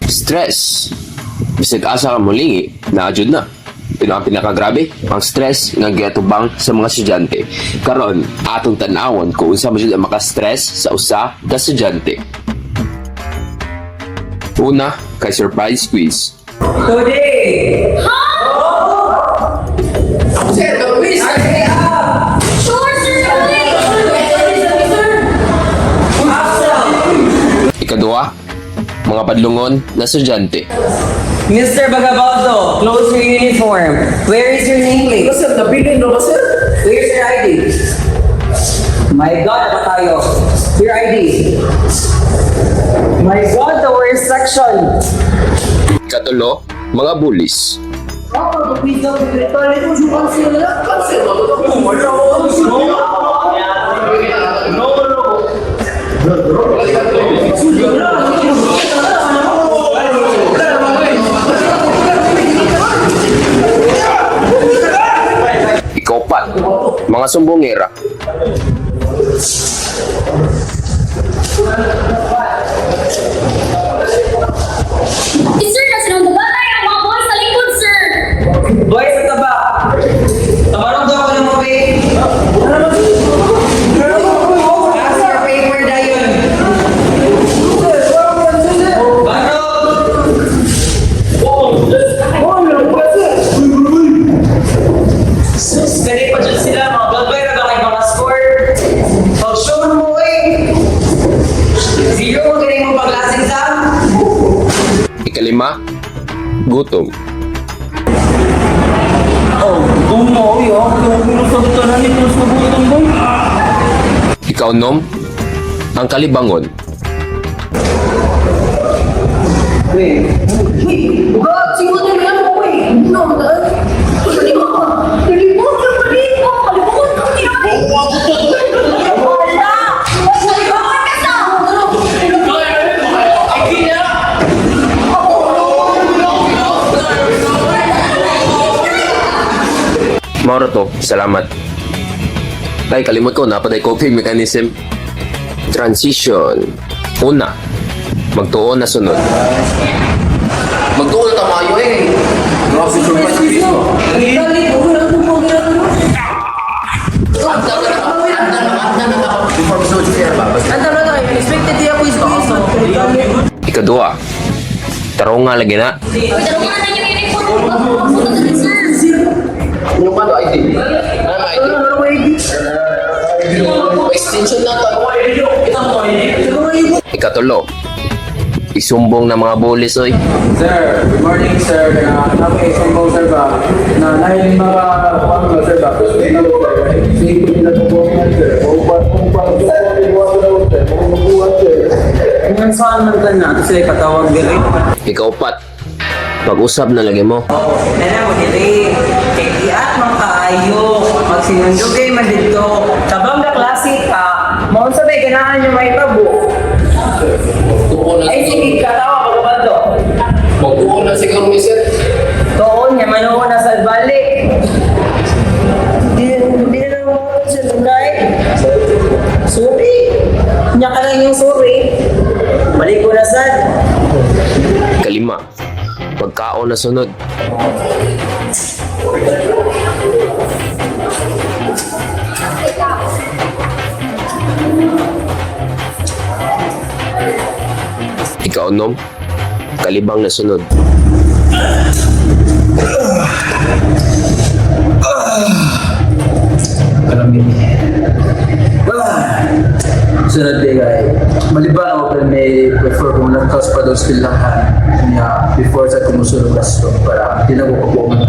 Stress. Bisag asa ka mulingi, naadjud na. Pero ang pinakagrabe, ang stress nga giatubang sa mga estudyante. Karon, atong tan-awon kung unsa man jud ang maka-stress sa usa ka estudyante. Una, kay surprise quiz. Today! Sir, the quiz! Sure, sir! Ikaduha, mga padlungon na estudyante. Mr. Bagabaldo, close your uniform. Where is your nameplate? Sir, nabilin no ba, sir? Where's your ID? My God, apa tayo? Your ID. My God, the worst section. Ikatulo, mga bullies. Ikapat, mga sumbongera. Sir, kasi nang baba tayo ang mga boys sa likod, sir. Boys, sa taba. Tabarong daw ako ng movie. Ask your paper, Dayon. Sus, ganit pa dyan sila. Mga galbay na ba kayo mga score? Pag-show mo eh. Zero mo galing mo pag-lasing sa? Ikalima, gutom. Oh, gumo yun. Yung pinusagtanan ni Cruz Mabutan boy. Ikaunom, ang kalibangon. Wait. God, sino na yan mo, eh? No, Mauro to, salamat. Tay, kalimot ko, napaday coping mechanism. Transition. Una, magtuon na sunod. Magtuon na tamayo eh. Grabe surprise quiz mo. Before episode share ba? Ikadua, tarong nga lagi na. Pero mga na yung uniform. Sir. Yung ano, ID? Ano ID? Extension na to. Ikatulo, isumbong na mga bulis, oy. Sir, good morning sir. Kami isang po sir ba? Na dahil mga pangalo sir ba? Sige nila po sir. Kung pa sir, Kung saan man ka na, ito sila katawag dili. Ikaupat, pag-usap na lagi mo. Nana mo dili. Kaya mga kaayo. Magsinundugay man dito. Tabang na klase ka. Maun sabay, ganahan yung may tabo. Ay, sige, katawa ko ba to? Magtuon na siguro, sir. Doon, niya manuho na sa balik. Hindi na naman siya tunay. Sorry. Niya ka lang yung sorry. Balik ko na sad. Ikalima, pagkaon na sunod. Ikaunom, kalibang na sunod. sunod day ay maliban ako pero may prefer kung nagkaos pa daw skill lang niya before sa kumusunod kaso para di na ko kabuong